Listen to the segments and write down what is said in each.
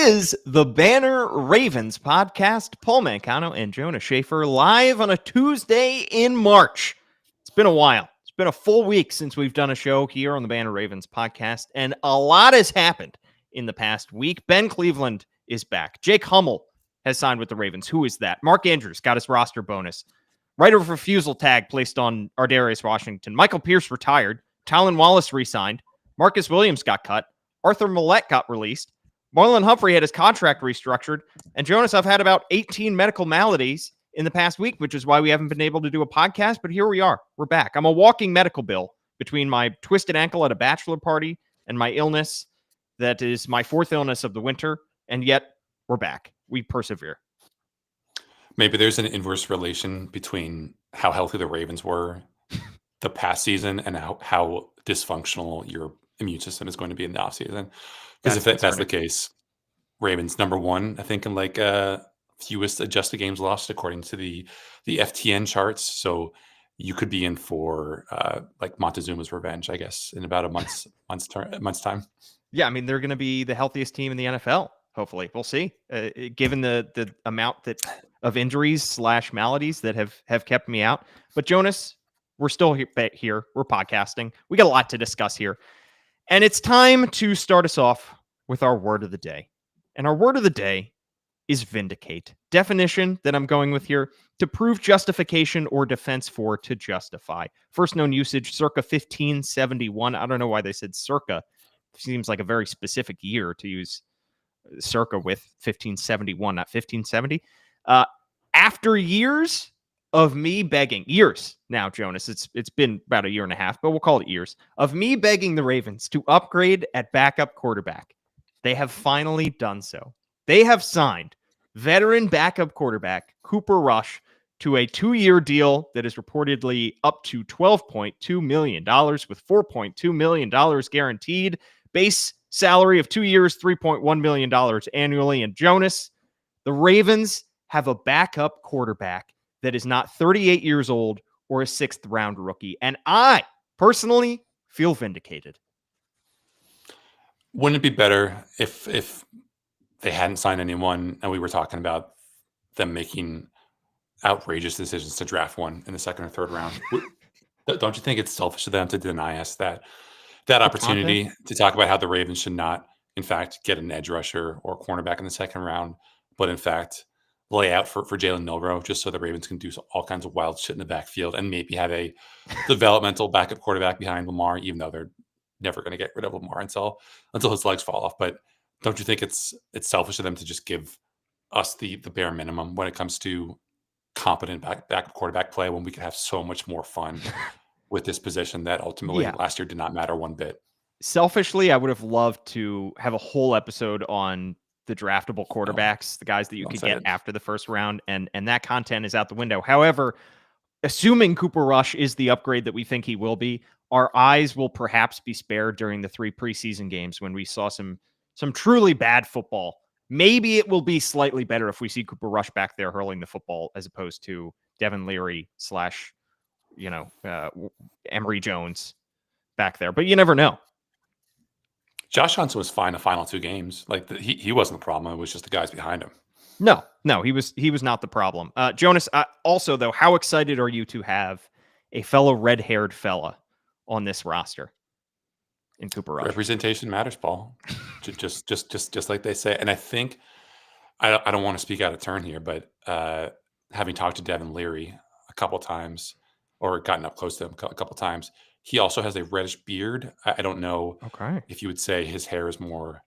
is the Banner Ravens podcast. Paul Mancano and Jonas Shaffer live on a Tuesday in March. It's been a while. It's been a full week since we've done a show here on the Banner Ravens podcast, and a lot has happened in the past week. Ben Cleveland is back. Jake Hummel has signed with the Ravens. Who is that? Mark Andrews got his roster bonus. Right-of-refusal tag placed on Ardarius Washington. Michael Pierce retired. Tylan Wallace re-signed. Marcus Williams got cut. Arthur Maulet got released. Marlon Humphrey had his contract restructured. And Jonas, I've had about 18 medical maladies in the past week, which is why we haven't been able to do a podcast. But here we are. We're back. I'm a walking medical bill between my twisted ankle at a bachelor party and my illness that is my fourth illness of the winter. And yet we're back. We persevere. Maybe there's an inverse relation between how healthy the Ravens were the past season and how dysfunctional your immune system is going to be in the offseason. Because if that's the case, Ravens number one, I think, in like fewest adjusted games lost according to the FTN charts. So you could be in for like Montezuma's revenge, I guess, in about a month's time. Yeah, I mean, they're going to be the healthiest team in the NFL. Hopefully, we'll see. Given the amount of injuries / maladies that have kept me out. But Jonas, we're still here. We're podcasting. We got a lot to discuss here. And it's time to start us off with our word of the day. And our word of the day is vindicate. Definition that I'm going with here: to prove justification or defense for, to justify. First known usage circa 1571. I don't know why they said circa. Seems like a very specific year to use circa with. 1571, not 1570. After years of me begging, years now, Jonas, it's been about a year and a half, but we'll call it years, of me begging the Ravens to upgrade at backup quarterback, they have finally done so. They have signed veteran backup quarterback Cooper Rush to a 2-year deal that is reportedly up to $12.2 million with $4.2 million guaranteed. Base salary of 2 years, $3.1 million annually. And Jonas, the Ravens have a backup quarterback that is not 38 years old or a 6th round rookie. And I personally feel vindicated. Wouldn't it be better if they hadn't signed anyone and we were talking about them making outrageous decisions to draft one in the 2nd or 3rd round? Don't you think it's selfish of them to deny us that opportunity to talk about how the Ravens should not, in fact, get an edge rusher or cornerback in the 2nd round, but in fact lay out for Jalen Milroe just so the Ravens can do all kinds of wild shit in the backfield and maybe have a developmental backup quarterback behind Lamar, even though they're never going to get rid of Lamar until his legs fall off. But don't you think it's selfish of them to just give us the bare minimum when it comes to competent backup quarterback play, when we could have so much more fun with this position that ultimately last year did not matter one bit? Selfishly, I would have loved to have a whole episode on the draftable quarterbacks, the guys that you could get after the 1st round, and that content is out the window. However, assuming Cooper Rush is the upgrade that we think he will be, our eyes will perhaps be spared during the 3 preseason games when we saw some truly bad football. Maybe it will be slightly better if we see Cooper Rush back there hurling the football as opposed to Devin Leary / Emory Jones back there. But you never know. Josh Johnson was fine the final 2 games. Like he wasn't the problem. It was just the guys behind him. No, he was not the problem. Jonas, also though, how excited are you to have a fellow red-haired fella on this roster in Cooper Rush? Representation matters, Paul. just like they say. And I think I don't want to speak out of turn here, but having talked to Devin Leary a couple times or gotten up close to him a couple times, he also has a reddish beard. I don't know if you would say his hair is more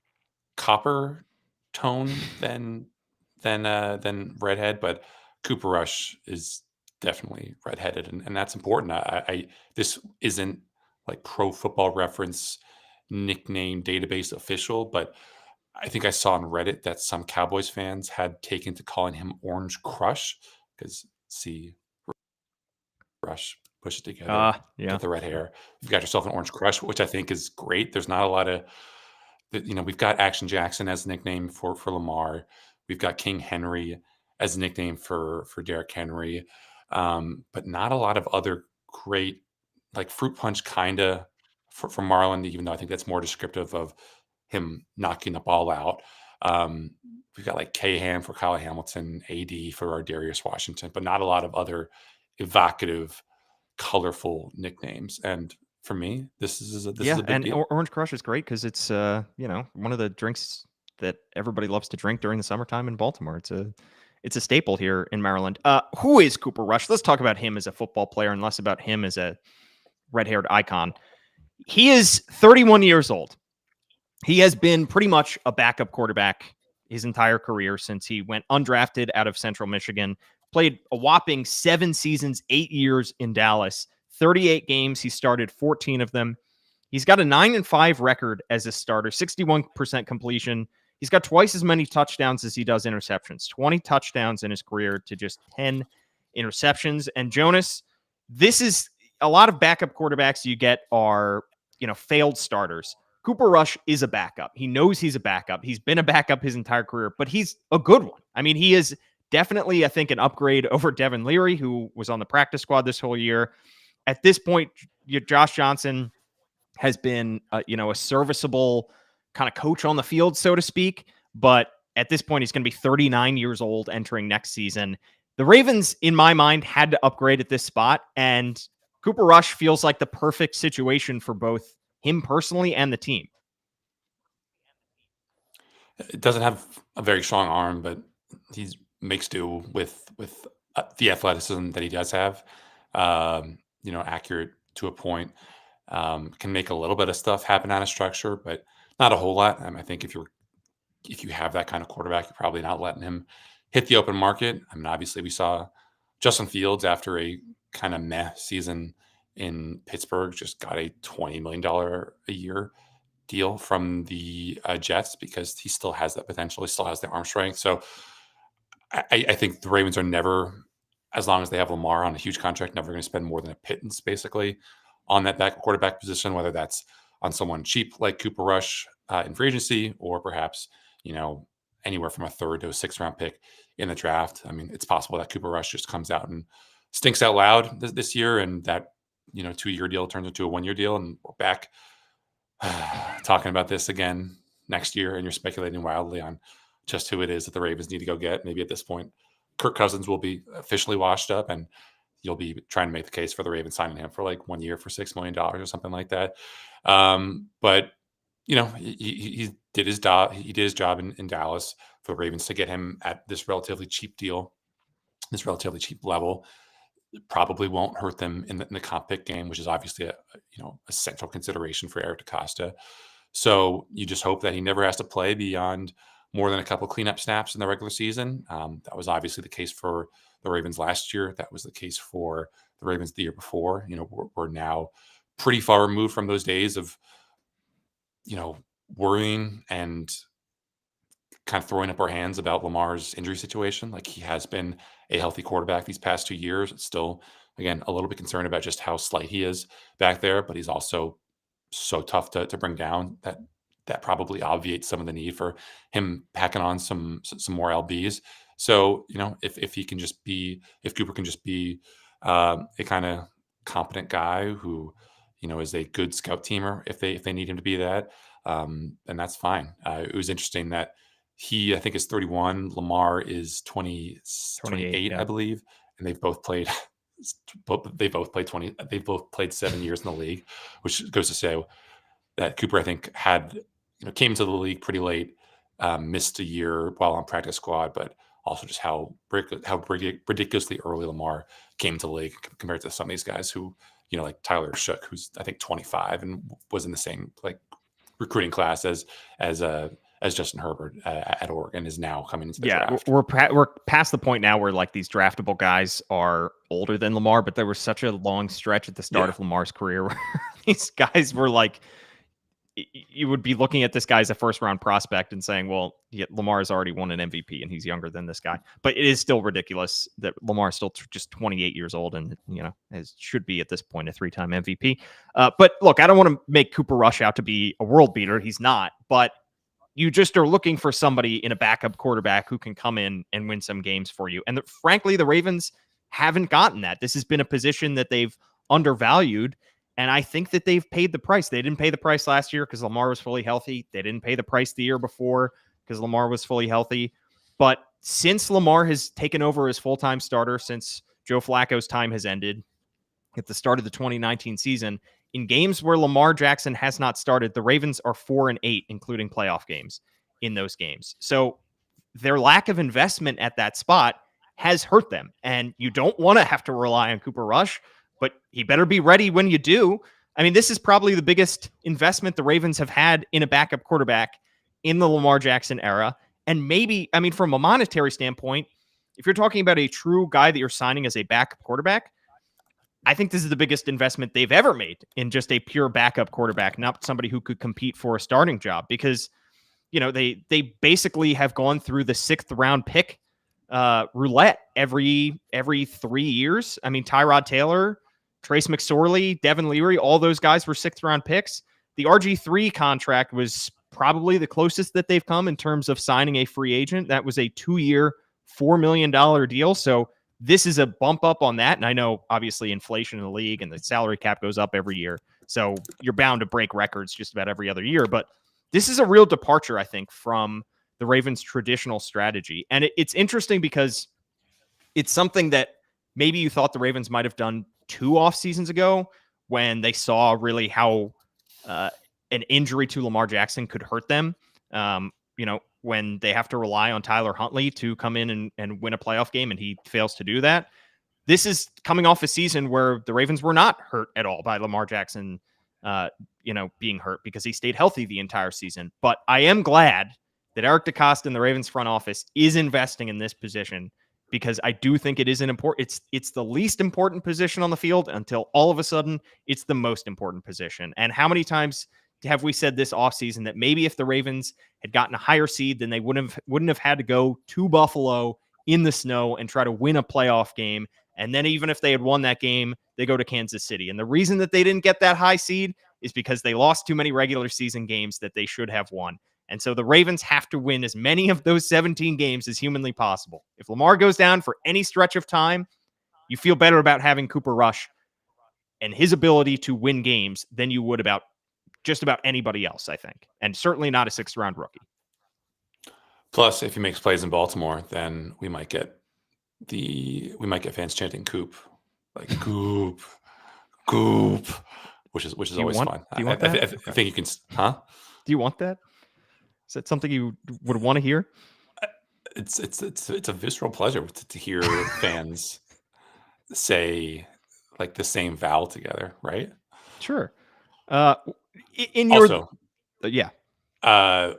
copper tone than redhead, but Cooper Rush is definitely redheaded, and that's important. This isn't like Pro Football Reference nickname database official, but I think I saw on Reddit that some Cowboys fans had taken to calling him Orange Crush because Rush, push it together, get the red hair. You've got yourself an Orange Crush, which I think is great. There's not a lot of, we've got Action Jackson as a nickname for Lamar. We've got King Henry as a nickname for Derrick Henry, but not a lot of other great, like Fruit Punch kinda for Marlon, even though I think that's more descriptive of him knocking the ball out. We've got like K-Ham for Kyle Hamilton, AD for our Darius Washington, but not a lot of other evocative, colorful nicknames. And for me, this is a big and deal. Orange Crush is great because it's one of the drinks that everybody loves to drink during the summertime in Baltimore. It's a staple here in Maryland. Who is Cooper Rush? Let's talk about him as a football player and less about him as a red-haired icon. He is 31 years old. He has been pretty much a backup quarterback his entire career since he went undrafted out of Central Michigan, played a whopping 7 seasons, 8 years in Dallas, 38 games. He started 14 of them. He's got a 9-5 record as a starter, 61% completion. He's got twice as many touchdowns as he does interceptions, 20 touchdowns in his career to just 10 interceptions. And Jonas, this is a lot of backup quarterbacks you get are, failed starters. Cooper Rush is a backup. He knows he's a backup. He's been a backup his entire career, but he's a good one. I mean, he is definitely, I think, an upgrade over Devin Leary, who was on the practice squad this whole year. At this point, Josh Johnson has been, a serviceable kind of coach on the field, so to speak. But at this point, he's going to be 39 years old entering next season. The Ravens, in my mind, had to upgrade at this spot, and Cooper Rush feels like the perfect situation for both him personally and the team. It doesn't have a very strong arm, but he makes do with the athleticism that he does have. Accurate to a point. Can make a little bit of stuff happen out of structure, but not a whole lot. I think if you have that kind of quarterback, you're probably not letting him hit the open market. I mean, obviously we saw Justin Fields after a kind of meh season in Pittsburgh just got a $20 million a year deal from the Jets because he still has that potential. He still has the arm strength. So I think the Ravens are never, as long as they have Lamar on a huge contract, never going to spend more than a pittance basically on that back quarterback position, whether that's on someone cheap like Cooper Rush in free agency or perhaps, anywhere from a 3rd to a 6th round pick in the draft. I mean, it's possible that Cooper Rush just comes out and stinks out loud this year and that, 2-year deal turns into a 1-year deal and we're back talking about this again next year and you're speculating wildly on just who it is that the Ravens need to go get. Maybe at this point, Kirk Cousins will be officially washed up and you'll be trying to make the case for the Ravens signing him for like 1 year for $6 million or something like that. But he did his job. He did his job in Dallas for the Ravens to get him at this relatively cheap deal, this relatively cheap level. It probably won't hurt them in the comp pick game, which is obviously a central consideration for Eric DeCosta. So you just hope that he never has to play beyond more than a couple cleanup snaps in the regular season. That was obviously the case for the Ravens last year. That was the case for the Ravens the year before. We're now pretty far removed from those days of, worrying and kind of throwing up our hands about Lamar's injury situation. Like he has been a healthy quarterback these past 2 years. It's still, again, a little bit concerned about just how slight he is back there, but he's also so tough to bring down that probably obviates some of the need for him packing on some more LBs. So, if Cooper can just be a kind of competent guy who, is a good scout teamer, if they need him to be that, then that's fine. It was interesting that he, I think, is 31. Lamar is 28, yeah. I believe, and they've both played 20. They've both played 7 years in the league, which goes to say that Cooper, I think, came into the league pretty late, missed a year while on practice squad, but also just how ridiculously early Lamar came to the league compared to some of these guys who, like Tyler Shook, who's I think 25 and was in the same recruiting class as Justin Herbert at Oregon is now coming into the draft. We're past the point now where these draftable guys are older than Lamar, but there was such a long stretch at the start of Lamar's career where these guys were you would be looking at this guy as a 1st-round prospect and saying, well, Lamar has already won an MVP and he's younger than this guy. But it is still ridiculous that Lamar is still just 28 years old and, should be at this point a 3-time MVP. But look, I don't want to make Cooper Rush out to be a world beater. He's not. But you just are looking for somebody in a backup quarterback who can come in and win some games for you. And frankly, the Ravens haven't gotten that. This has been a position that they've undervalued. And I think that they've paid the price. They didn't pay the price last year because Lamar was fully healthy. They didn't pay the price the year before because Lamar was fully healthy. But since Lamar has taken over as full-time starter, since Joe Flacco's time has ended at the start of the 2019 season, in games where Lamar Jackson has not started, the Ravens are 4-8, including playoff games in those games. So their lack of investment at that spot has hurt them. And you don't want to have to rely on Cooper Rush, but he better be ready when you do. I mean, this is probably the biggest investment the Ravens have had in a backup quarterback in the Lamar Jackson era. And maybe, I mean, from a monetary standpoint, if you're talking about a true guy that you're signing as a backup quarterback, I think this is the biggest investment they've ever made in just a pure backup quarterback, not somebody who could compete for a starting job, because they basically have gone through the 6th round pick roulette every 3 years. I mean, Tyrod Taylor, Trace McSorley, Devin Leary, all those guys were 6th round picks. The RG3 contract was probably the closest that they've come in terms of signing a free agent. That was a 2-year, $4 million deal. So this is a bump up on that. And I know obviously inflation in the league and the salary cap goes up every year. So you're bound to break records just about every other year. But this is a real departure, I think, from the Ravens' traditional strategy. And it's interesting because it's something that maybe you thought the Ravens might have done 2 off seasons ago when they saw really how an injury to Lamar Jackson could hurt them. When they have to rely on Tyler Huntley to come in and win a playoff game and he fails to do that. This is coming off a season where the Ravens were not hurt at all by Lamar Jackson, being hurt because he stayed healthy the entire season. But I am glad that Eric DeCosta and the Ravens front office is investing in this position, because I do think it is it's the least important position on the field until all of a sudden it's the most important position. And how many times have we said this offseason that maybe if the Ravens had gotten a higher seed, then they wouldn't have had to go to Buffalo in the snow and try to win a playoff game. And then even if they had won that game, they go to Kansas City. And the reason that they didn't get that high seed is because they lost too many regular season games that they should have won. And so the Ravens have to win as many of those 17 games as humanly possible. If Lamar goes down for any stretch of time, you feel better about having Cooper Rush and his ability to win games than you would about just about anybody else, I think. And certainly not a 6th round rookie. Plus, if he makes plays in Baltimore, then we might get fans chanting "Coop," like "Coop, Coop," which is always fun. Do you want that? I think you can. Huh? Do you want that? Is that something you would want to hear? It's a visceral pleasure to hear fans say like the same vowel together, right? Sure. In your Also, yeah. I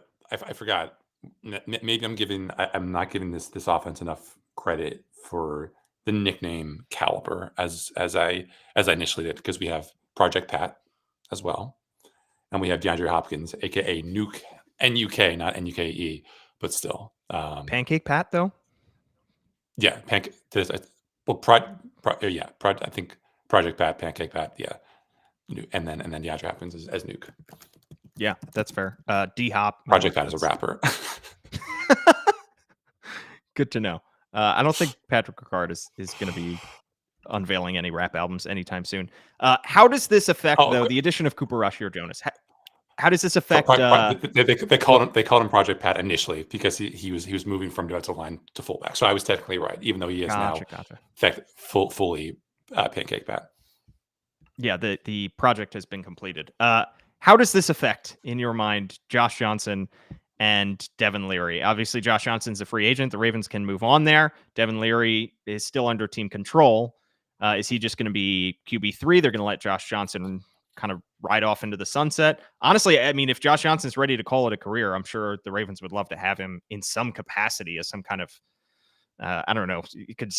forgot. Maybe I'm not giving this offense enough credit for the nickname Caliber as I initially did, because we have Project Pat as well, and we have DeAndre Hopkins, aka Nuke, NUK, not NUKE, but still. Pancake Pat though. Yeah, pancake. I think Project Pat, Pancake Pat, yeah, and then DeAndre Hopkins as Nuke. Yeah, that's fair. D-Hop. Project Pat is a rapper. Good to know. I don't think Patrick Ricard is going to be unveiling any rap albums anytime soon. How does this affect, though, the addition of Cooper Rush here, Jonas? How does this affect? They called him Project Pat initially because he was moving from defensive line to fullback. So I was technically right, even though he is now fully Pancake Pat. Yeah, the project has been completed. How does this affect, in your mind, Josh Johnson and Devin Leary? Obviously, Josh Johnson's a free agent. The Ravens can move on there. Devin Leary is still under team control. Is he just going to be QB3? They're going to let Josh Johnson kind of ride off into the sunset. Honestly, I mean, if Josh Johnson's ready to call it a career, I'm sure the Ravens would love to have him in some capacity as some kind of, I don't know, you could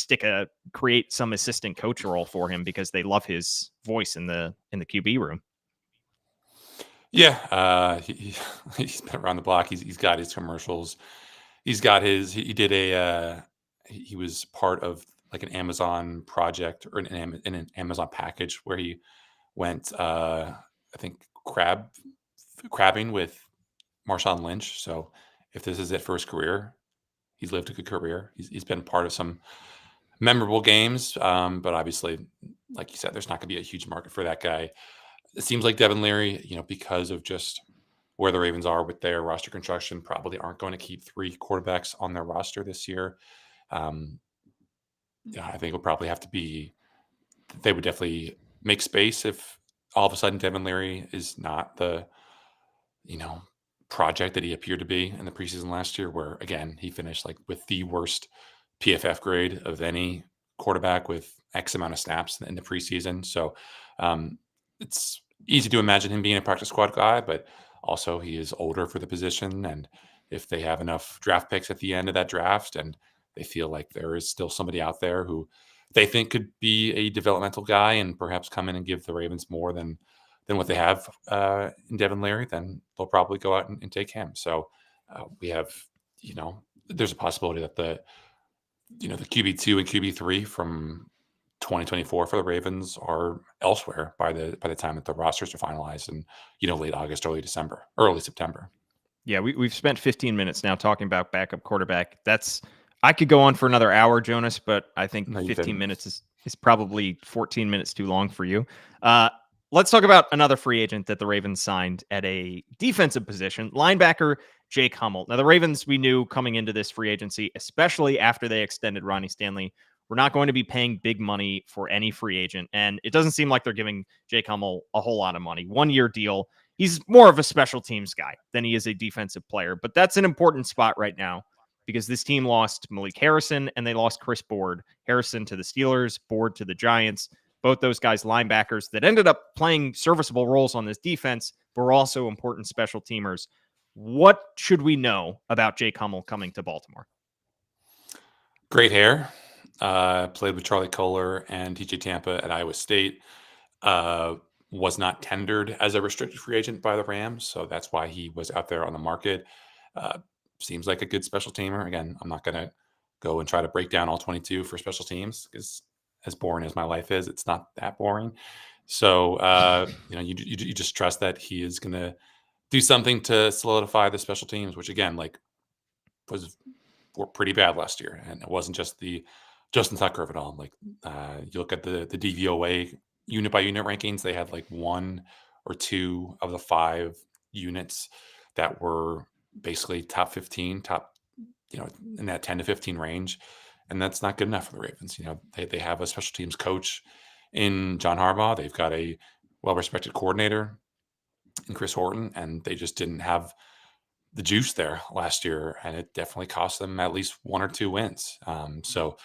create some assistant coach role for him because they love his voice in the QB room. Yeah, he's been around the block. He's got his commercials. He was part of like an Amazon project or an Amazon package where he went, I think, crabbing with Marshawn Lynch. So if this is it for his career, he's lived a good career. He's been part of some memorable games, but obviously, like you said, there's not going to be a huge market for that guy. It seems like Devin Leary, because of just where the Ravens are with their roster construction, probably aren't going to keep 3 quarterbacks on their roster this year. Yeah, I think it'll probably have to be. They would definitely make space if all of a sudden Devin Leary is not the, you know, project that he appeared to be in the preseason last year, where again he finished like with the worst PFF grade of any quarterback with X amount of snaps in the preseason. So it's easy to imagine him being a practice squad guy, but also he is older for the position. And if they have enough draft picks at the end of that draft and they feel like there is still somebody out there who they think could be a developmental guy and perhaps come in and give the Ravens more than what they have in Devin Leary, then they'll probably go out and take him. So we have, there's a possibility that the QB2 and QB3 from 2024 for the Ravens are elsewhere by the time that the rosters are finalized in late August, early September. Yeah, we've spent 15 minutes now talking about backup quarterback. I could go on for another hour, Jonas, but I think 15 minutes is probably 14 minutes too long for you. Let's talk about another free agent that the Ravens signed at a defensive position, linebacker Jake Hummel. Now, the Ravens, we knew coming into this free agency, especially after they extended Ronnie Stanley, we're not going to be paying big money for any free agent. And it doesn't seem like they're giving Jake Hummel a whole lot of money. 1-year deal. He's more of a special teams guy than he is a defensive player. But that's an important spot right now because this team lost Malik Harrison and they lost Chris Board. Harrison to the Steelers, Board to the Giants. Both those guys linebackers that ended up playing serviceable roles on this defense, but were also important special teamers. What should we know about Jake Hummel coming to Baltimore? Great hair. Played with Charlie Kohler and TJ Tampa at Iowa State. Was not tendered as a restricted free agent by the Rams, so that's why he was out there on the market. Seems like a good special teamer. Again, I'm not going to go and try to break down all 22 for special teams because as boring as my life is, it's not that boring. So, you just trust that he is going to do something to solidify the special teams, which again, were pretty bad last year. And it wasn't just the Justin Tucker of it all. You look at the DVOA unit by unit rankings, they had 1 or 2 of the 5 units that were basically top 15, in that 10 to 15 range. And that's not good enough for the Ravens. They have a special teams coach in John Harbaugh. They've got a well-respected coordinator in Chris Horton, and they just didn't have the juice there last year. And it definitely cost them at least 1 or 2 wins. So,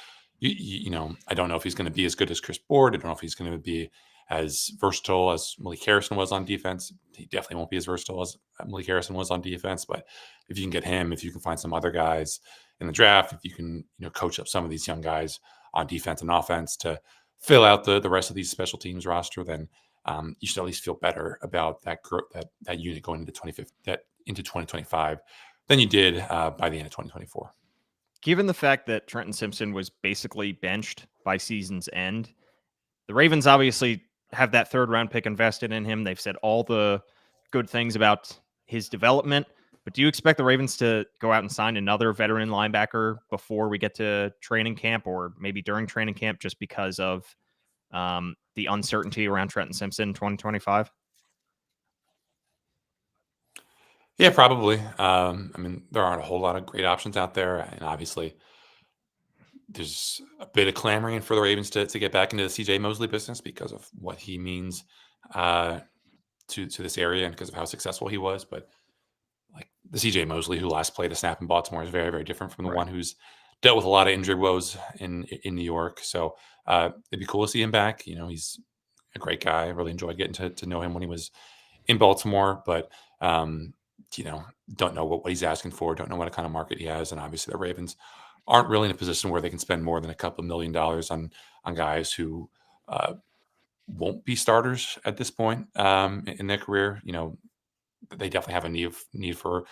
I don't know if he's going to be as good as Chris Board. I don't know if he's going to be as versatile as Malik Harrison was on defense. He definitely won't be as versatile as Malik Harrison was on defense. But if you can get him, if you can find some other guys in the draft, if you can, coach up some of these young guys on defense and offense to fill out the rest of these special teams roster, then you should at least feel better about that unit going into 2025 than you did by the end of 2024. Given the fact that Trenton Simpson was basically benched by season's end, the Ravens obviously have that 3rd-round pick invested in him. They've said all the good things about his development. But do you expect the Ravens to go out and sign another veteran linebacker before we get to training camp or maybe during training camp just because of the uncertainty around Trenton Simpson in 2025? Yeah, probably. There aren't a whole lot of great options out there. And obviously, there's a bit of clamoring for the Ravens to get back into the CJ Mosley business because of what he means to this area and because of how successful he was. But the CJ Mosley who last played a snap in Baltimore is very, very different from the one who's dealt with a lot of injury woes in New York. So it'd be cool to see him back. He's a great guy. I really enjoyed getting to know him when he was in Baltimore. But don't know what he's asking for, don't know what kind of market he has. And obviously the Ravens aren't really in a position where they can spend more than a couple $1 million on guys who won't be starters at this point in their career. They definitely have a need for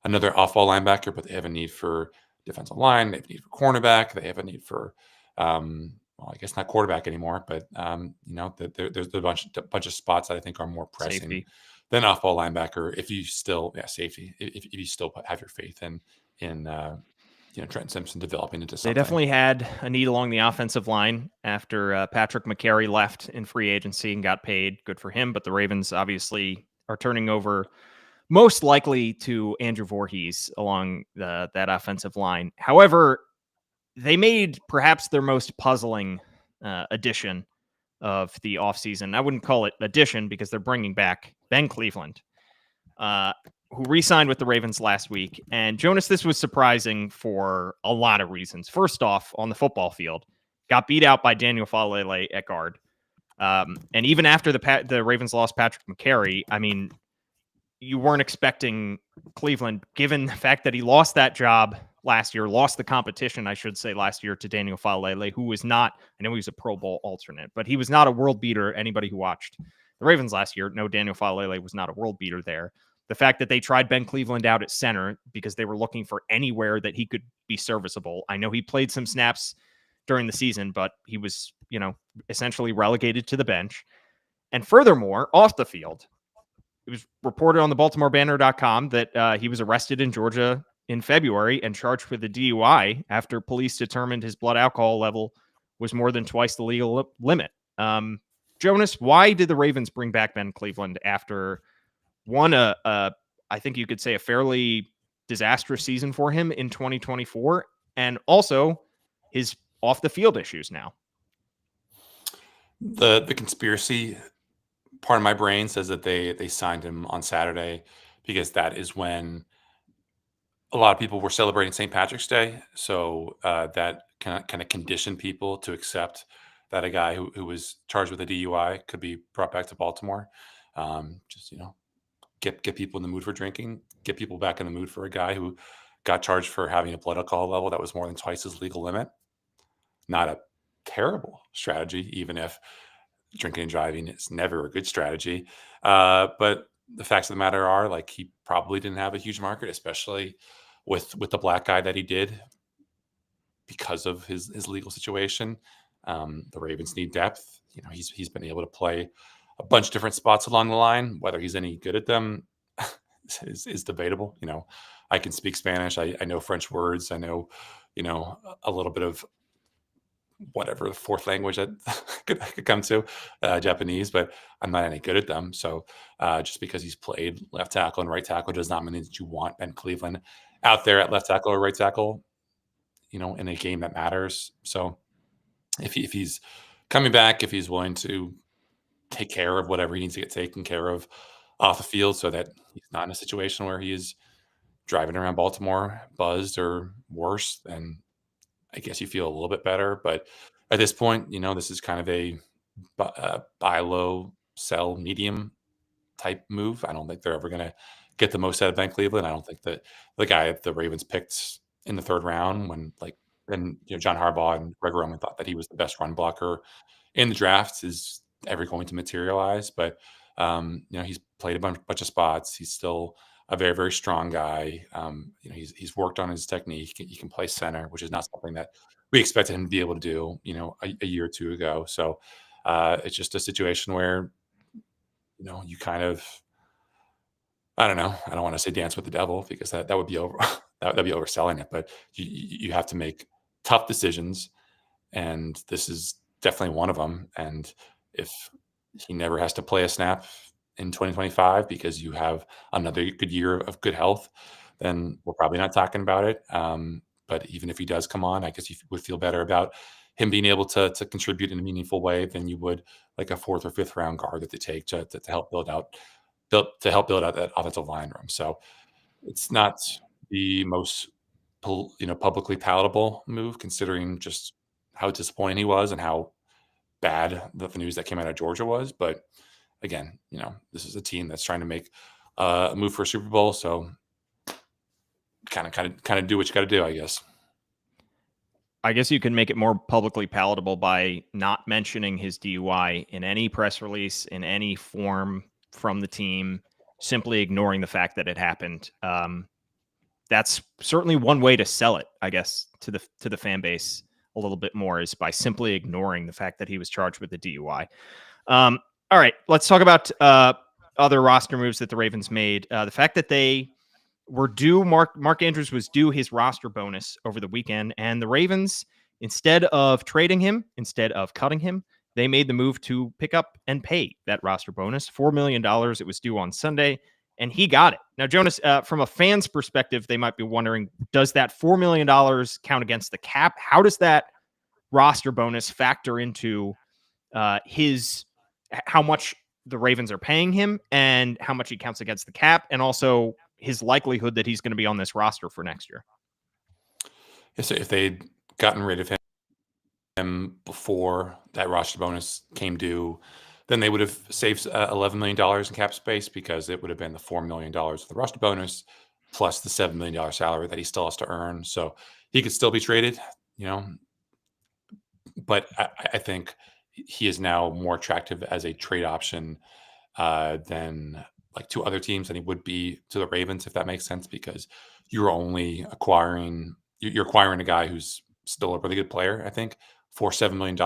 another off-ball linebacker, but they have a need for defensive line. They have a need for cornerback. They have a need for, I guess not quarterback anymore, but there's a bunch of spots that I think are more pressing. Safety. Then off-ball linebacker, if you still safety, if you still have your faith in Trenton Simpson developing into something. They definitely had a need along the offensive line after Patrick McCary left in free agency and got paid. Good for him, but the Ravens obviously are turning over most likely to Andrew Voorhees along that offensive line. However, they made perhaps their most puzzling addition of the offseason. I wouldn't call it addition because they're bringing back Ben Cleveland, who re-signed with the Ravens last week. And Jonas, this was surprising for a lot of reasons. First off, on the football field, got beat out by Daniel Falele at guard. And even after the Ravens lost Patrick McCary, I mean, you weren't expecting Cleveland, given the fact that he lost that job last year, lost the competition, I should say, last year to Daniel Falele, who was not, I know he was a Pro Bowl alternate, but he was not a world beater. Anybody who watched the Ravens last year, no, Daniel Falele was not a world beater there. The fact that they tried Ben Cleveland out at center because they were looking for anywhere that he could be serviceable. I know he played some snaps during the season, but he was, essentially relegated to the bench. And furthermore, off the field, it was reported on the BaltimoreBanner.com that he was arrested in Georgia in February and charged with a DUI after police determined his blood alcohol level was more than twice the legal limit. Jonas, why did the Ravens bring back Ben Cleveland after I think you could say a fairly disastrous season for him in 2024, and also his off the field issues now? The conspiracy part of my brain says that they signed him on Saturday because that is when a lot of people were celebrating St. Patrick's Day. So that kind of conditioned people to accept that a guy who was charged with a DUI could be brought back to Baltimore. Just, get people in the mood for drinking, get people back in the mood for a guy who got charged for having a blood alcohol level that was more than twice his legal limit. Not a terrible strategy, even if drinking and driving is never a good strategy. But the facts of the matter are, like, he probably didn't have a huge market, especially with the black guy that he did because of his legal situation. The Ravens need depth. He's been able to play a bunch of different spots along the line. Whether he's any good at them is debatable. I can speak Spanish. I know French words. I know, a little bit of whatever the fourth language that I could come to, Japanese, but I'm not any good at them. So just because he's played left tackle and right tackle does not mean that you want Ben Cleveland out there at left tackle or right tackle, in a game that matters. So if he's coming back, if he's willing to take care of whatever he needs to get taken care of off the field so that he's not in a situation where he is driving around Baltimore buzzed or worse, then I guess you feel a little bit better. But at this point, this is kind of a buy low, sell medium type move. I don't think they're ever going to get the most out of Ben Cleveland. I don't think that the guy the Ravens picked in the third round when John Harbaugh and Greg Roman thought that he was the best run blocker in the draft is ever going to materialize. But, he's played a bunch of spots. He's still a very, very strong guy. He's worked on his technique. He can play center, which is not something that we expected him to be able to do, a year or two ago. So it's just a situation where, you kind of, I don't know. I don't want to say dance with the devil because that would be over. That'd be overselling it. But you have to make tough decisions, and this is definitely one of them. And if he never has to play a snap in 2025 because you have another good year of good health, then we're probably not talking about it. But even if he does come on, I guess you would feel better about him being able to contribute in a meaningful way than you would like a fourth or fifth round guard that they take to help build out that offensive line room. So it's not the most publicly palatable move, considering just how disappointing he was and how bad the news that came out of Georgia was. But again, this is a team that's trying to make a move for a Super Bowl. So kind of do what you got to do, I guess. I guess you can make it more publicly palatable by not mentioning his DUI in any press release, in any form from the team, simply ignoring the fact that it happened. That's certainly one way to sell it, I guess, to the fan base a little bit more, is by simply ignoring the fact that he was charged with a DUI. All right, let's talk about other roster moves that the Ravens made. The fact that they were due, Mark Andrews was due his roster bonus over the weekend, and the Ravens, instead of trading him, instead of cutting him, they made the move to pick up and pay that roster bonus, $4 million. It was due on Sunday, and he got it. Now, Jonas, from a fan's perspective, they might be wondering, does that $4 million count against the cap? How does that roster bonus factor into how much the Ravens are paying him and how much he counts against the cap, and also his likelihood that he's going to be on this roster for next year? So if they'd gotten rid of him before that roster bonus came due, then they would have saved $11 million in cap space, because it would have been the $4 million of the roster bonus plus the $7 million salary that he still has to earn. So he could still be traded, but I think he is now more attractive as a trade option than like to other teams than he would be to the Ravens, if that makes sense, because you're acquiring a guy who's still a really good player, I think, for $7 million.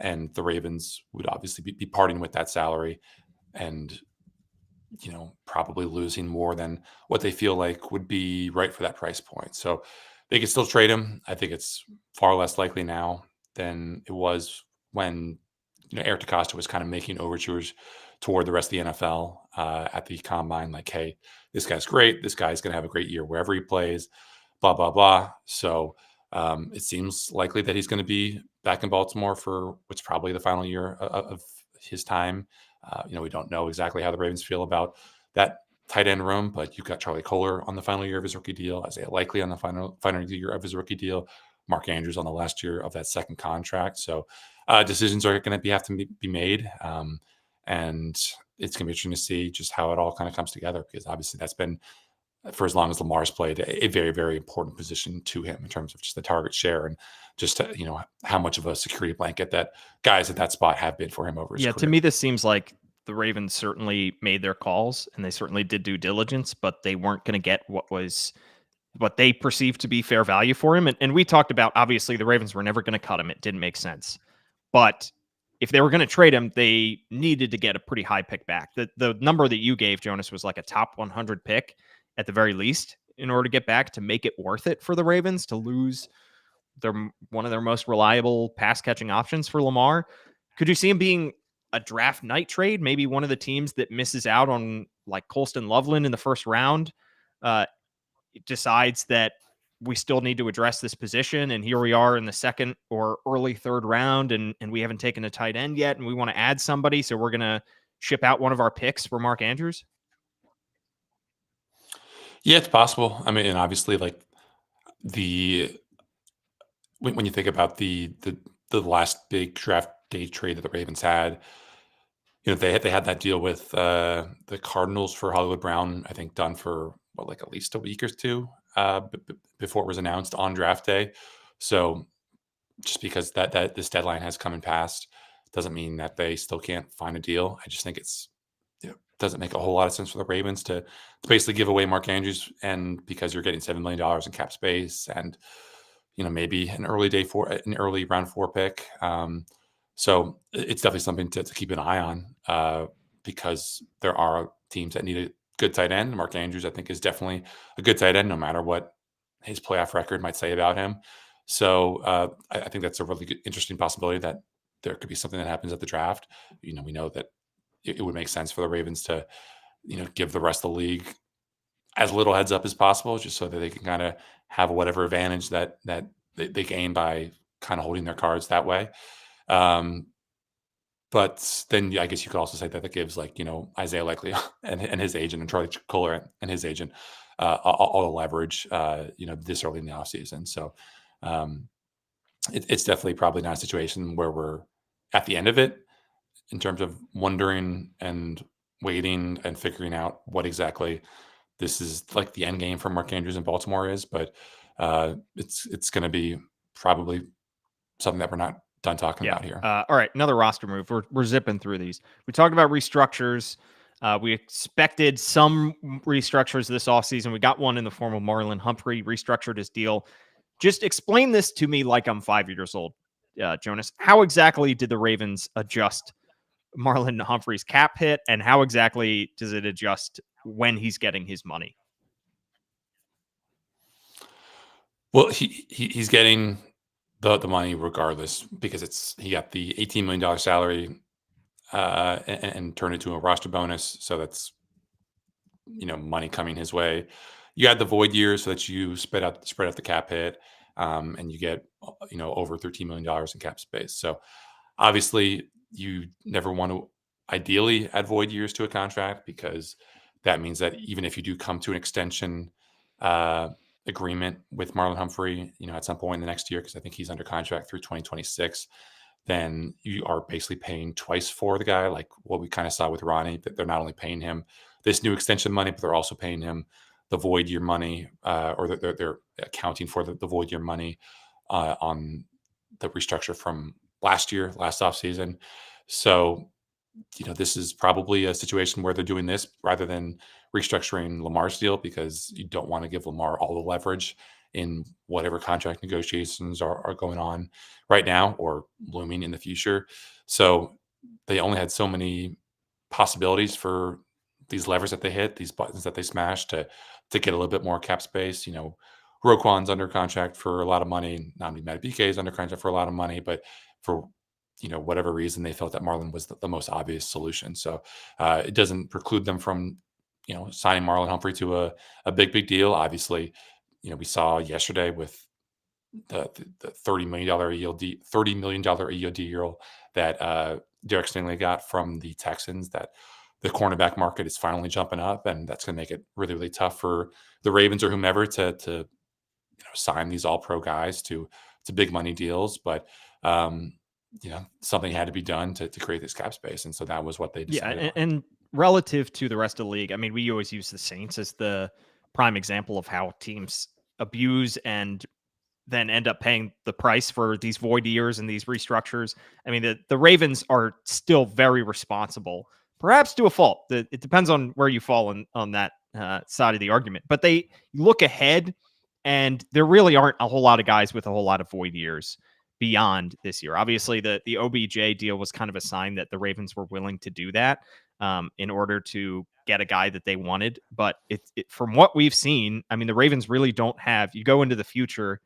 And the Ravens would obviously be parting with that salary and, probably losing more than what they feel like would be right for that price point. So they could still trade him. I think it's far less likely now than it was when, Eric DeCosta was kind of making overtures toward the rest of the NFL at the combine. Like, hey, this guy's great. This guy's going to have a great year wherever he plays, blah, blah, blah. So it seems likely that he's going to be back in Baltimore for what's probably the final year of his time. We don't know exactly how the Ravens feel about that tight end room, but you've got Charlie Kohler on the final year of his rookie deal, Isaiah Likely on the final year of his rookie deal, Mark Andrews on the last year of that second contract. So decisions are going to have to be made. And it's going to be interesting to see just how it all kind of comes together, because obviously that's been, for as long as Lamar's played, a very, very important position to him in terms of just the target share and just, how much of a security blanket that guys at that spot have been for him over his career. To me, this seems like the Ravens certainly made their calls and they certainly did due diligence, but they weren't going to get what they perceived to be fair value for him. And we talked about, obviously, the Ravens were never going to cut him. It didn't make sense. But if they were going to trade him, they needed to get a pretty high pick back. The number that you gave, Jonas, was like a top 100 pick at the very least in order to get back, to make it worth it for the Ravens to lose one of their most reliable pass catching options for Lamar. Could you see him being a draft night trade? Maybe one of the teams that misses out on like Colston Loveland in the first round decides that we still need to address this position, and here we are in the second or early third round, and we haven't taken a tight end yet, and we want to add somebody, so we're going to ship out one of our picks for Mark Andrews? Yeah, it's possible. I mean, and obviously, like when you think about the last big draft day trade that the Ravens had, they had that deal with the Cardinals for Hollywood Brown, I think, done for like at least a week or two before it was announced on draft day. So just because that this deadline has come and passed doesn't mean that they still can't find a deal. I just think it doesn't make a whole lot of sense for the Ravens to basically give away Mark Andrews, and because you're getting $7 million in cap space and maybe an early round 4 pick. So it's definitely something to keep an eye on because there are teams that need a good tight end. Mark Andrews, I think, is definitely a good tight end, no matter what his playoff record might say about him. So I think that's a really good, interesting possibility that there could be something that happens at the draft. We know that it would make sense for the Ravens to, give the rest of the league as little heads up as possible, just so that they can kind of have whatever advantage that they gain by kind of holding their cards that way. But then I guess you could also say that gives Isaiah Likely and his agent, and Charlie Kohler and his agent all the leverage, this early in the offseason. So it's definitely probably not a situation where we're at the end of it in terms of wondering and waiting and figuring out what exactly this is like the end game for Mark Andrews in Baltimore is. But it's going to be probably something that we're not done talking about here. All right, another roster move. We're zipping through these. We talked about restructures. We expected some restructures this offseason. We got one in the form of Marlon Humphrey, restructured his deal. Just explain this to me like I'm 5 years old, Jonas. How exactly did the Ravens adjust Marlon Humphrey's cap hit, and how exactly does it adjust when he's getting his money? Well, he's getting the money regardless, because he got the $18 million salary and turned it to a roster bonus. So that's money coming his way. You add the void years so that you spread out the cap hit, and you get over $13 million in cap space. So obviously, you never want to ideally add void years to a contract, because that means that even if you do come to an extension agreement with Marlon Humphrey, at some point in the next year, because I think he's under contract through 2026, then you are basically paying twice for the guy, like what we kind of saw with Ronnie, that they're not only paying him this new extension money, but they're also paying him the void year money, or they're accounting for the void year money on the restructure from last offseason. So, this is probably a situation where they're doing this rather than restructuring Lamar's deal, because you don't want to give Lamar all the leverage in whatever contract negotiations are going on right now or looming in the future. So they only had so many possibilities for these levers that they hit, these buttons that they smashed to get a little bit more cap space. Roquan's under contract for a lot of money. Nnamdi Madubuike is under contract for a lot of money, but for whatever reason, they felt that Marlon was the most obvious solution. So it doesn't preclude them from signing Marlon Humphrey to a big deal. Obviously, we saw yesterday with the $30 million EOD deal that Derek Stingley got from the Texans, that the cornerback market is finally jumping up, and that's going to make it really, really tough for the Ravens or whomever to sign these all-pro guys to big money deals. But something had to be done to create this cap space, and so that was what they decided. Yeah, and relative to the rest of the league, I mean, we always use the Saints as the prime example of how teams abuse and then end up paying the price for these void years and these restructures. I mean, the Ravens are still very responsible, perhaps to a fault. It depends on where you fall on that side of the argument. But they look ahead, and there really aren't a whole lot of guys with a whole lot of void years beyond this year. Obviously, the OBJ deal was kind of a sign that the Ravens were willing to do that in order to get a guy that they wanted. But from what we've seen, I mean, the Ravens really don't have, you go into the future,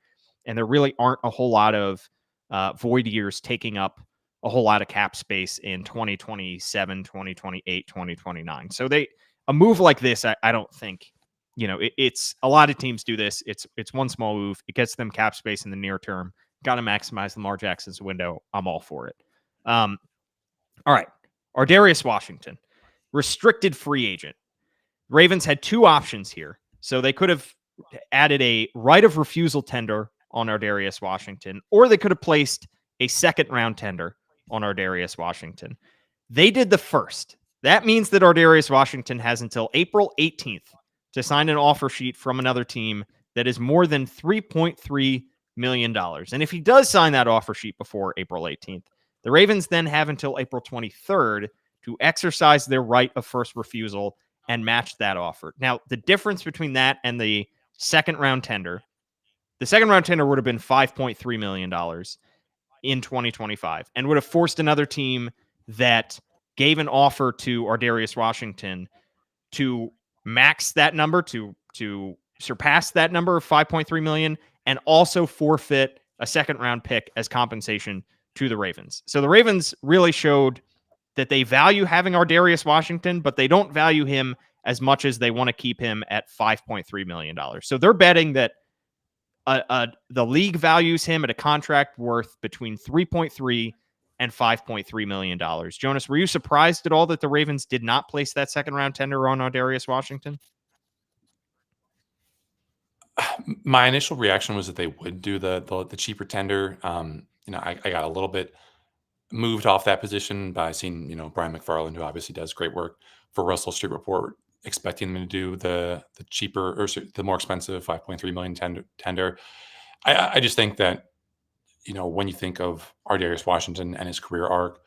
and there really aren't a whole lot of void years taking up a whole lot of cap space in 2027, 2028, 2029. So a move like this, I don't think, it's a lot of teams do this. It's one small move. It gets them cap space in the near term. Got to maximize Lamar Jackson's window. I'm all for it. All right. Ardarius Washington, restricted free agent. Ravens had two options here. So they could have added a right of refusal tender on Ardarius Washington, or they could have placed a second round tender on Ardarius Washington. They did the first. That means that Ardarius Washington has until April 18th to sign an offer sheet from another team that is more than $3.3 million. And if he does sign that offer sheet before April 18th, the Ravens then have until April 23rd to exercise their right of first refusal and match that offer. Now, the difference between that and the second round tender, the second round tender would have been $5.3 million in 2025 and would have forced another team that gave an offer to Ardarius Washington to max that number, to surpass that number of $5.3 million, and also forfeit a second round pick as compensation to the Ravens. So the Ravens really showed that they value having Ardarius Washington, but they don't value him as much as they want to keep him at $5.3 million. So they're betting that the league values him at a contract worth between 3.3 and $5.3 million. Jonas, were you surprised at all that the Ravens did not place that second round tender on Ardarius Washington? My initial reaction was that they would do the cheaper tender. I got a little bit moved off that position by seeing, Brian McFarland, who obviously does great work for Russell Street Report, expecting them to do the cheaper or the more expensive $5.3 million tender. I just think that, when you think of Ardarius Washington and his career arc,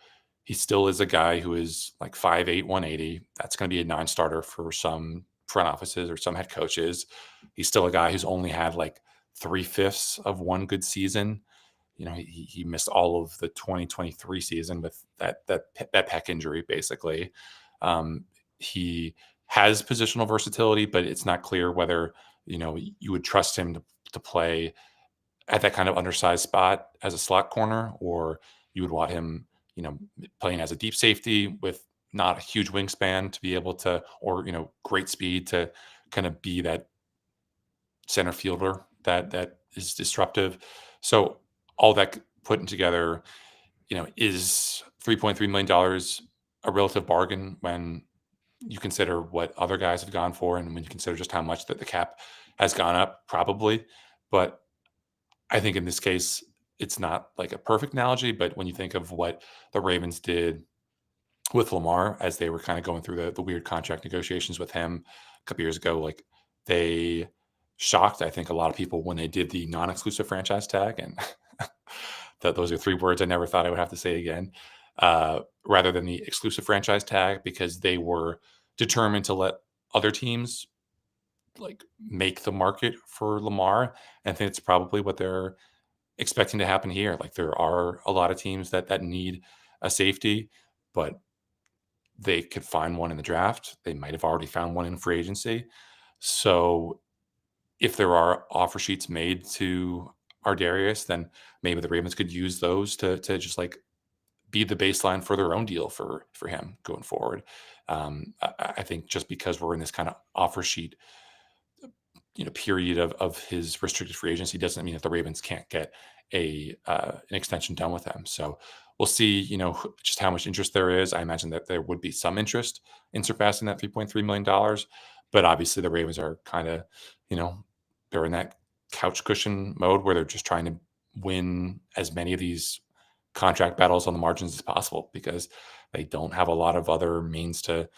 he still is a guy who is like 5'8", 180. That's going to be a non-starter for some front offices or some head coaches. He's still a guy who's only had like 3/5 of one good season. He missed all of the 2023 season with that pec injury, basically. He has positional versatility, but it's not clear whether, you would trust him to play at that kind of undersized spot as a slot corner, or you would want him, playing as a deep safety with not a huge wingspan to be able to, or great speed to kind of be that center fielder that is disruptive. So all that putting together, is $3.3 million a relative bargain when you consider what other guys have gone for, and when you consider just how much that the cap has gone up, probably. But I think in this case, it's not like a perfect analogy, but when you think of what the Ravens did with Lamar as they were kind of going through the weird contract negotiations with him a couple years ago, like they shocked, I think, a lot of people when they did the non-exclusive franchise tag. And those are 3 words I never thought I would have to say again, rather than the exclusive franchise tag, because they were determined to let other teams like make the market for Lamar. And I think it's probably what they're expecting to happen here. Like there are a lot of teams that need a safety, but they could find one in the draft. They might have already found one in free agency. So if there are offer sheets made to Ardarius, then maybe the Ravens could use those to just like be the baseline for their own deal for him going forward. I think just because we're in this kind of offer sheet period of his restricted free agency doesn't mean that the Ravens can't get an extension done with him. So we'll see, just how much interest there is. I imagine that there would be some interest in surpassing that $3.3 million, but obviously the Ravens are kind of, they're in that couch cushion mode where they're just trying to win as many of these contract battles on the margins as possible, because they don't have a lot of other means to,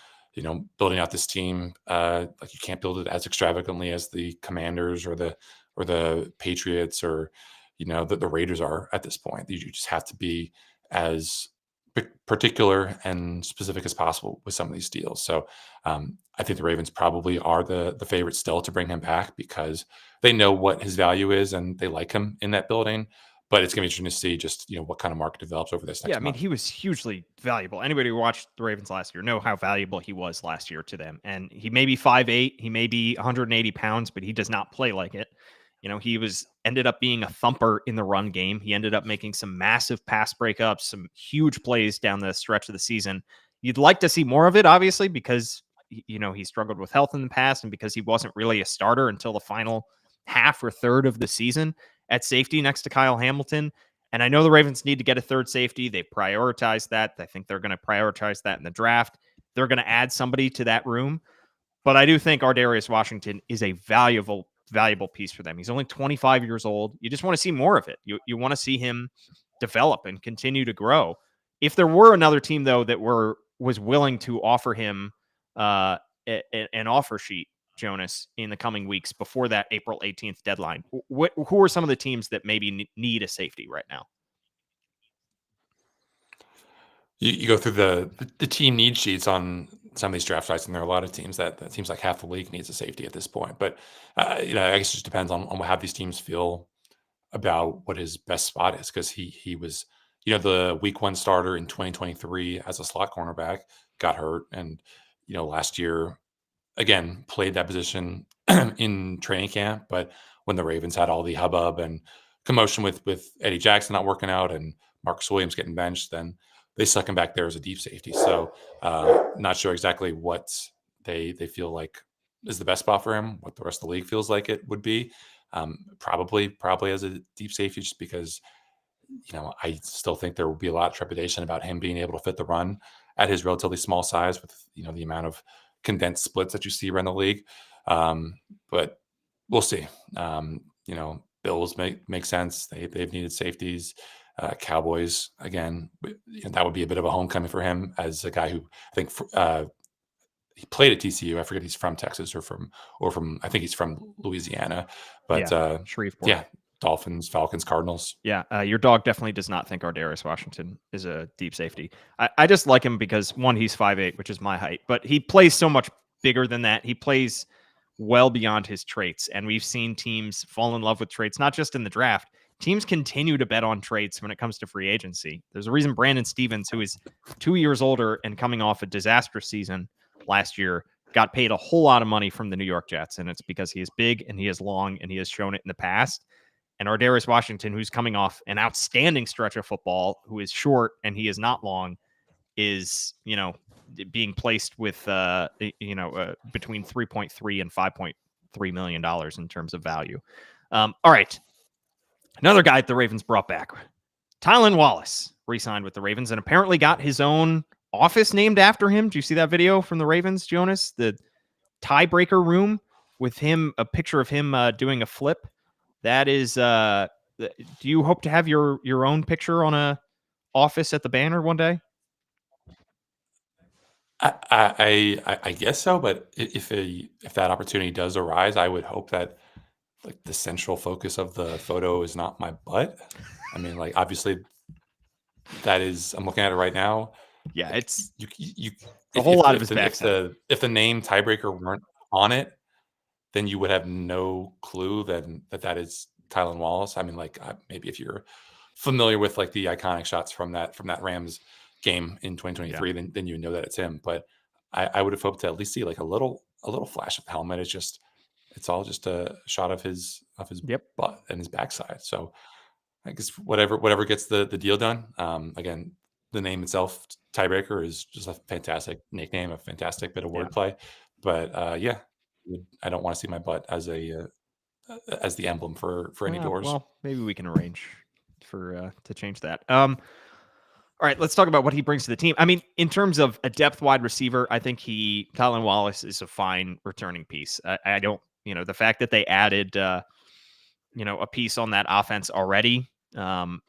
building out this team. Like you can't build it as extravagantly as the Commanders or the Patriots or, the Raiders are at this point. You just have to be as particular and specific as possible with some of these deals. So I think the Ravens probably are the favorite still to bring him back, because they know what his value is and they like him in that building. But it's going to be interesting to see just, what kind of market develops over this next month. He was hugely valuable. Anybody who watched the Ravens last year know how valuable he was last year to them. And he may be 5'8", he may be 180 pounds, but he does not play like it. He ended up being a thumper in the run game. He ended up making some massive pass breakups, some huge plays down the stretch of the season. You'd like to see more of it, obviously, because, he struggled with health in the past and because he wasn't really a starter until the final half or third of the season at safety next to Kyle Hamilton. And I know the Ravens need to get a third safety. They prioritize that. I think they're going to prioritize that in the draft. They're going to add somebody to that room. But I do think Ardarius Washington is a valuable piece for them. He's only 25 years old. You just want to see more of it. You want to see him develop and continue to grow. If there were another team, though, that was willing to offer him an offer sheet, Jonas, in the coming weeks before that April 18th deadline, who are some of the teams that maybe need a safety right now? You go through the team need sheets on some of these draft sites, and there are a lot of teams that seems like half the league needs a safety at this point. But I guess it just depends on how these teams feel about what his best spot is, because he was the week 1 starter in 2023 as a slot cornerback, got hurt, and last year again played that position in training camp. But when the Ravens had all the hubbub and commotion with Eddie Jackson not working out and Marcus Williams getting benched, then they stuck him back there as a deep safety. So not sure exactly what they feel like is the best spot for him, what the rest of the league feels like it would be. Probably as a deep safety, just because, I still think there will be a lot of trepidation about him being able to fit the run at his relatively small size with, the amount of condensed splits that you see around the league. But we'll see. Bills make sense. They've needed safeties. Cowboys, again, that would be a bit of a homecoming for him as a guy who I think he played at TCU. I forget he's from Texas or from I think he's from Louisiana. But Shreveport. Yeah, Dolphins, Falcons, Cardinals. Yeah, your dog definitely does not think Ardarius Washington is a deep safety. I just like him because, one, he's 5'8", which is my height, but he plays so much bigger than that. He plays well beyond his traits, and we've seen teams fall in love with traits, not just in the draft. Teams continue to bet on traits when it comes to free agency. There's a reason Brandon Stevens, who is 2 years older and coming off a disastrous season last year, got paid a whole lot of money from the New York Jets, and it's because he is big and he is long and he has shown it in the past. And Ardarius Washington, who's coming off an outstanding stretch of football, who is short and he is not long, is, being placed with between $3.3 and $5.3 million in terms of value. All right, another guy that the Ravens brought back, Tylan Wallace, re-signed with the Ravens and apparently got his own office named after him. Do you see that video from the Ravens, Jonas? The tiebreaker room with him, a picture of him doing a flip. That is, do you hope to have your own picture on a office at the Banner one day? I guess so, but if that opportunity does arise, I would hope that like the central focus of the photo is not my butt. I mean, like obviously that is. I'm looking at it right now. Yeah, Like, it's you a whole lot of if his the, backside. if the name tiebreaker weren't on it, then you would have no clue that is Tylan Wallace. I mean, like maybe if you're familiar with like the iconic shots from that Rams game in 2023, then you know that it's him. But I would have hoped to at least see like a little flash of the helmet. It's all just a shot of his butt and his backside. So I guess whatever gets the deal done. Again, the name itself, Tiebreaker, is just a fantastic nickname, a fantastic bit of wordplay. But I don't want to see my butt as the emblem for any doors. Well, maybe we can arrange for to change that. All right, let's talk about what he brings to the team. I mean, in terms of a depth wide receiver, I think Tylan Wallace is a fine returning piece. I don't, the fact that they added, a piece on that offense already, in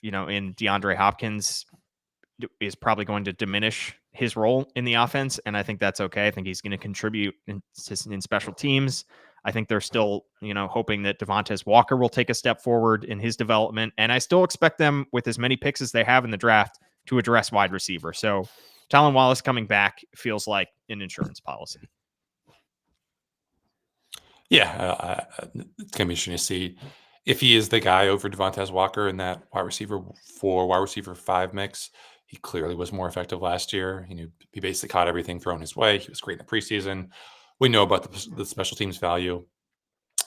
DeAndre Hopkins is probably going to diminish his role in the offense. And I think that's okay. I think he's going to contribute in special teams. I think they're still, hoping that Devontae Walker will take a step forward in his development. And I still expect them, with as many picks as they have in the draft, to address wide receiver. So Tylan Wallace coming back feels like an insurance policy. Yeah, it's going to be interesting to see if he is the guy over Devontae Walker in that wide receiver 5 mix. He clearly was more effective last year. He basically caught everything thrown his way. He was great in the preseason. We know about the special teams value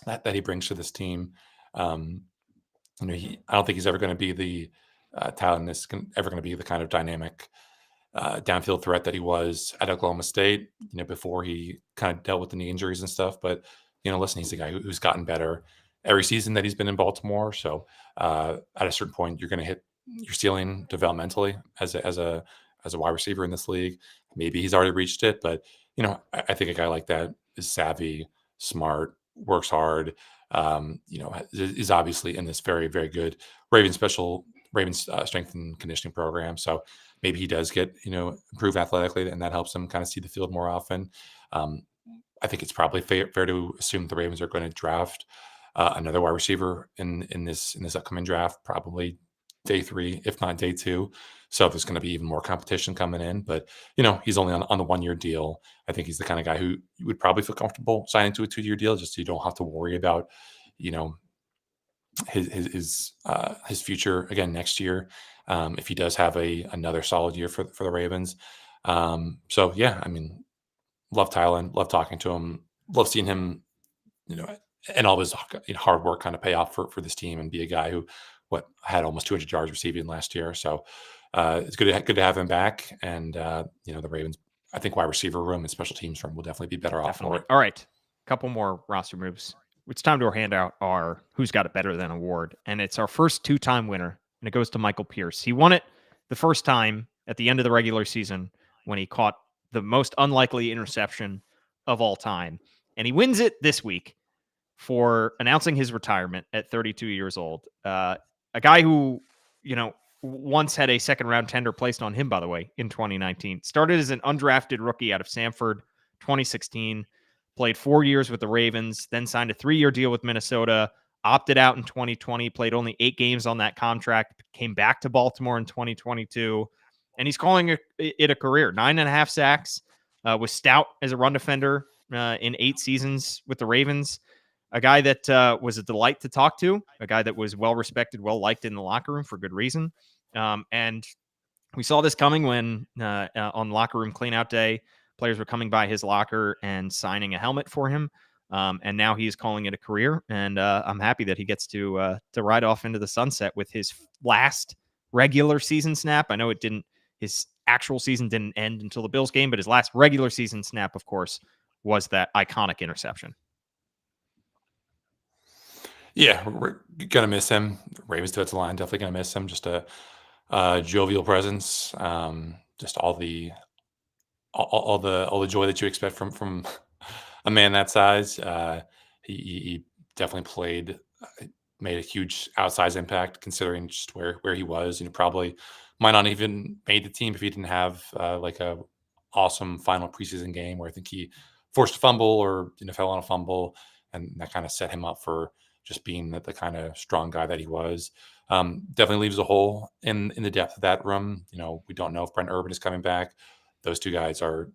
that he brings to this team. I don't think he's ever going to be the talent that's ever going to be the kind of dynamic downfield threat that he was at Oklahoma State, before he kind of dealt with the knee injuries and stuff. But, listen, he's a guy who's gotten better every season that he's been in Baltimore. So at a certain point, you're going to hit your ceiling developmentally as a wide receiver in this league. Maybe he's already reached it, but, I think a guy like that is savvy, smart, works hard, is obviously in this very, very good Ravens strength and conditioning program. So maybe he does get, improve athletically, and that helps him kind of see the field more often. I think it's probably fair to assume the Ravens are going to draft another wide receiver in this upcoming draft, probably day 3, if not day 2. So there's going to be even more competition coming in. But, he's only on the 1-year deal. I think he's the kind of guy who you would probably feel comfortable signing to a 2-year deal, just so you don't have to worry about, his future again next year, if he does have another solid year for the Ravens. So yeah, I mean, love Tylan, love talking to him, love seeing him, and all his hard work kind of pay off for this team, and be a guy who had almost 200 yards receiving last year. So it's good to have him back, and the Ravens, I think wide receiver room and special teams room will definitely be better off for it. All right, couple more roster moves. It's time to hand out our Who's Got It Better Than award. And it's our first 2-time winner, and it goes to Michael Pierce. He won it the first time at the end of the regular season when he caught the most unlikely interception of all time. And he wins it this week for announcing his retirement at 32 years old. A guy who, once had a second-round tender placed on him, by the way, in 2019. Started as an undrafted rookie out of Samford, 2016. Played 4 years with the Ravens, then signed a 3-year deal with Minnesota, opted out in 2020, played only 8 games on that contract, came back to Baltimore in 2022, and he's calling it a career. 9.5 sacks, was stout as a run defender in 8 seasons with the Ravens. A guy that was a delight to talk to, a guy that was well-respected, well-liked in the locker room for good reason. And we saw this coming when on locker room cleanout day, players were coming by his locker and signing a helmet for him. And now he's calling it a career. And I'm happy that he gets to ride off into the sunset with his last regular season snap. I know his actual season didn't end until the Bills game, but his last regular season snap, of course, was that iconic interception. Yeah, we're gonna miss him. Ravens defensive line definitely gonna miss him. Just a jovial presence. Just all the joy that you expect from a man that size. He definitely made a huge outsized impact considering just where he was. Probably might not even made the team if he didn't have like a awesome final preseason game where I think he forced a fumble or fell on a fumble, and that kind of set him up for just being the kind of strong guy that he was. Definitely leaves a hole in the depth of that room. We don't know if Brent Urban is coming back. Those two guys are,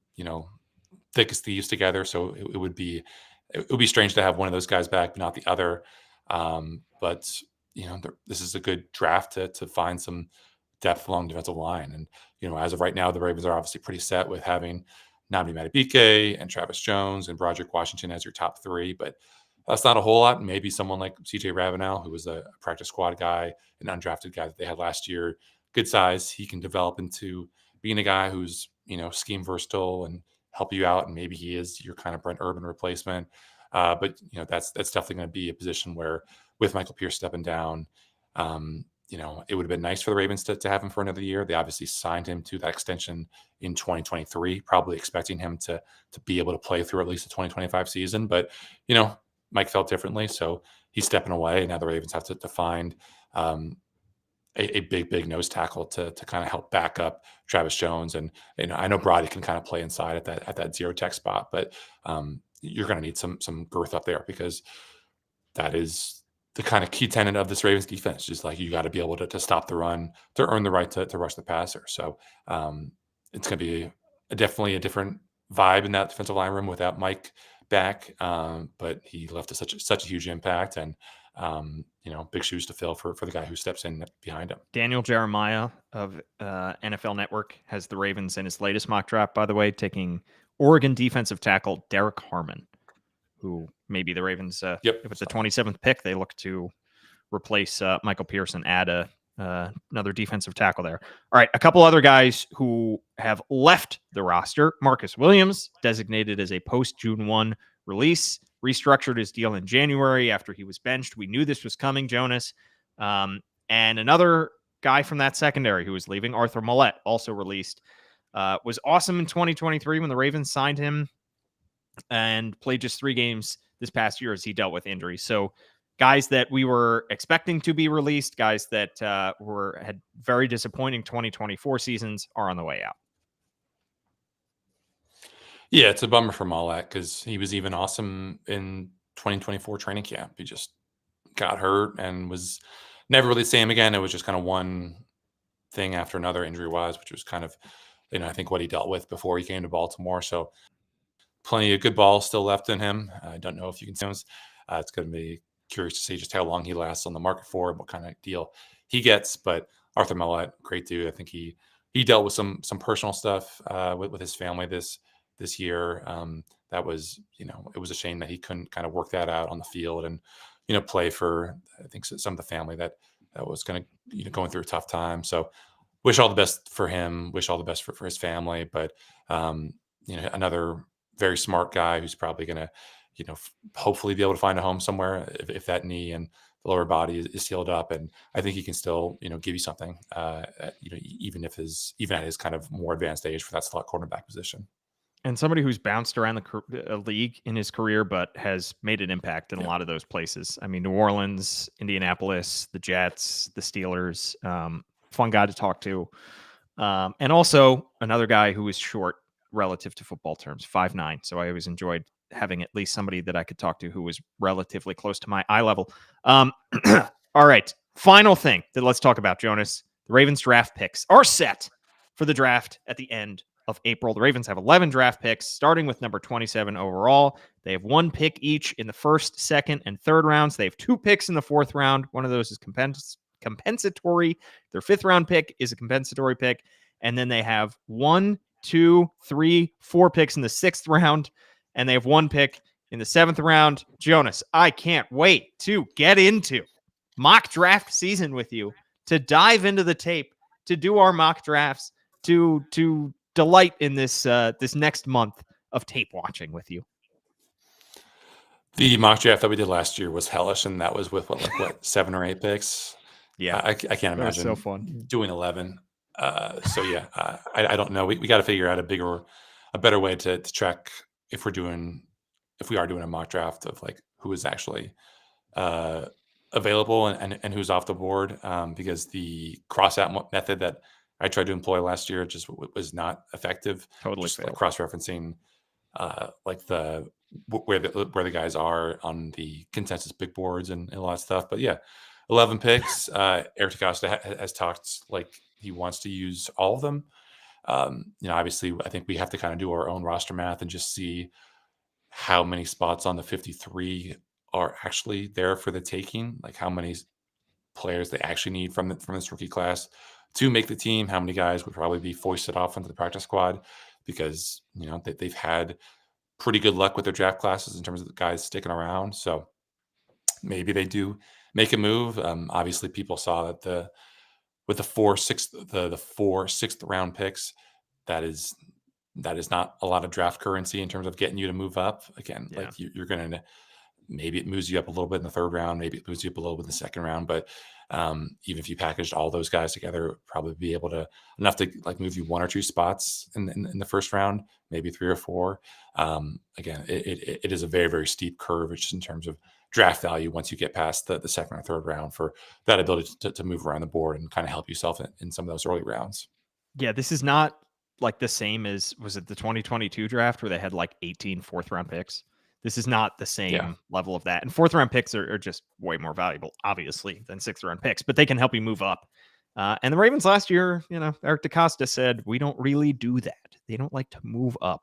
thick as thieves together. So it would be strange to have one of those guys back, but not the other. But this is a good draft to find some depth along defensive line. And as of right now, the Ravens are obviously pretty set with having Nnamdi Madubuike and Travis Jones and Broderick Washington as your top three, but that's not a whole lot. Maybe someone like CJ Ravenel, who was a practice squad guy, an undrafted guy that they had last year, good size. He can develop into being a guy who's, scheme versatile and help you out. And maybe he is your kind of Brent Urban replacement. But that's definitely going to be a position where with Michael Pierce stepping down, it would have been nice for the Ravens to have him for another year. They obviously signed him to that extension in 2023, probably expecting him to be able to play through at least the 2025 season. But, Mike felt differently, so he's stepping away. Now the Ravens have to find a big nose tackle to kind of help back up Travis Jones. And I know Brody can kind of play inside at that zero tech spot, but you're going to need some girth up there because that is the kind of key tenet of this Ravens defense. Just like you got to be able to stop the run to earn the right to rush the passer. So it's going to be definitely a different vibe in that defensive line room without Mike back, but he left such a huge impact, and big shoes to fill for the guy who steps in behind him. Daniel Jeremiah of NFL Network has the Ravens in his latest mock draft, by the way, taking Oregon defensive tackle Derek Harmon, who maybe the Ravens, if it's the 27th pick, they look to replace Michael Pierce and add another defensive tackle there. All right, a couple other guys who have left the roster. Marcus Williams, designated as a post-June 1 release, restructured his deal in January after he was benched. We knew this was coming, Jonas. And another guy from that secondary who was leaving, Arthur Maulet, also released, was awesome in 2023 when the Ravens signed him and played just 3 games this past year as he dealt with injuries. So guys that we were expecting to be released, guys that had very disappointing 2024 seasons are on the way out. Yeah, it's a bummer for Maulet because he was even awesome in 2024 training camp. He just got hurt and was never really the same again. It was just kind of one thing after another injury-wise, which was kind of, I think what he dealt with before he came to Baltimore. So plenty of good balls still left in him. I don't know if you can see him. It's going to be curious to see just how long he lasts on the market for and what kind of deal he gets. But Arthur Maulet, great dude. I think he dealt with some personal stuff with his family this year. That was, it was a shame that he couldn't kind of work that out on the field and, play for, I think, some of the family that was going to, going through a tough time. So wish all the best for him, wish all the best for his family. But, another very smart guy who's probably going to, hopefully be able to find a home somewhere if that knee and the lower body is healed up. And I think he can still, give you something, even at his kind of more advanced age for that slot cornerback position. And somebody who's bounced around the league in his career, but has made an impact in a lot of those places. I mean, New Orleans, Indianapolis, the Jets, the Steelers, fun guy to talk to. And also another guy who is short relative to football terms, 5'9". So I always enjoyed having at least somebody that I could talk to who was relatively close to my eye level. All right. Final thing that let's talk about, Jonas. The Ravens draft picks are set for the draft at the end of April. The Ravens have 11 draft picks, starting with number 27 overall. They have 1 pick each in the first, second, and third rounds. They have 2 picks in the fourth round. One of those is compensatory. Their 5th round pick is a compensatory pick. And then they have 1, 2, 3, 4 picks in the 6th round. And they have 1 pick in the 7th round. Jonas, I can't wait to get into mock draft season with you, to dive into the tape, to do our mock drafts, to delight in this this next month of tape watching with you. The mock draft that we did last year was hellish, and that was with what 7 or 8 picks. Yeah, I can't that was imagine so fun. doing 11. So yeah, I don't know. We got to figure out a better way to track if we are doing a mock draft of like who is actually available and who's off the board, because the cross out method that I tried to employ last year just was not effective. Totally Just like failed. cross referencing like where the guys are on the consensus big boards and a lot of stuff. But yeah, 11 picks. Eric DaCosta has talked like he wants to use all of them. Obviously, I think we have to kind of do our own roster math and just see how many spots on the 53 are actually there for the taking. Like how many players they actually need from this rookie class to make the team. How many guys would probably be foisted off into the practice squad because they've had pretty good luck with their draft classes in terms of the guys sticking around. So maybe they do make a move. Obviously, people saw that with the 4 6th round picks, that is not a lot of draft currency in terms of getting you to move up. Again, Yeah. like you're going to, maybe it moves you up a little bit in the 3rd round, maybe it moves you up a little bit in the 2nd round. But even if you packaged all those guys together, probably be able to enough to like move you 1 or 2 spots in the 1st round, maybe 3 or 4. Again, it is a very, very steep curve just in terms of draft value once you get past the 2nd or 3rd round for that ability to move around the board and kind of help yourself in some of those early rounds. Yeah, this is not like the same as, was it the 2022 draft where they had like 18 4th round picks? This is not the same level of that. And 4th round picks are just way more valuable, obviously, than 6th round picks, but they can help you move up. And the Ravens last year, Eric DaCosta said, we don't really do that. They don't like to move up.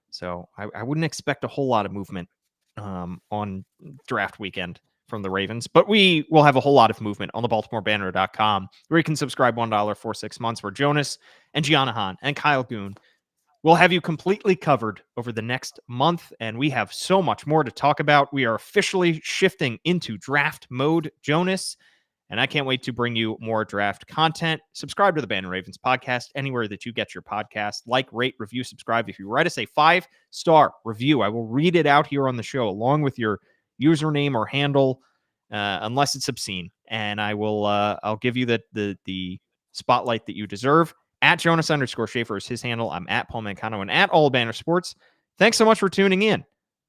So I wouldn't expect a whole lot of movement on draft weekend from the Ravens, but we will have a whole lot of movement on the BaltimoreBanner.com, where you can subscribe $1 for 6 months, where Jonas and Gianna Hahn and Kyle Goon will have you completely covered over the next month. And we have so much more to talk about. We are officially shifting into draft mode, Jonas, and I can't wait to bring you more draft content. Subscribe to the Banner Ravens podcast anywhere that you get your podcast. Like, rate, review, subscribe. If you write us a 5-star review, I will read it out here on the show along with your username or handle, unless it's obscene, and I'll give you the spotlight that you deserve. At Jonas _ Shaffer is his handle. I'm at Paul Mancano and at All Banner Sports. Thanks so much for tuning in.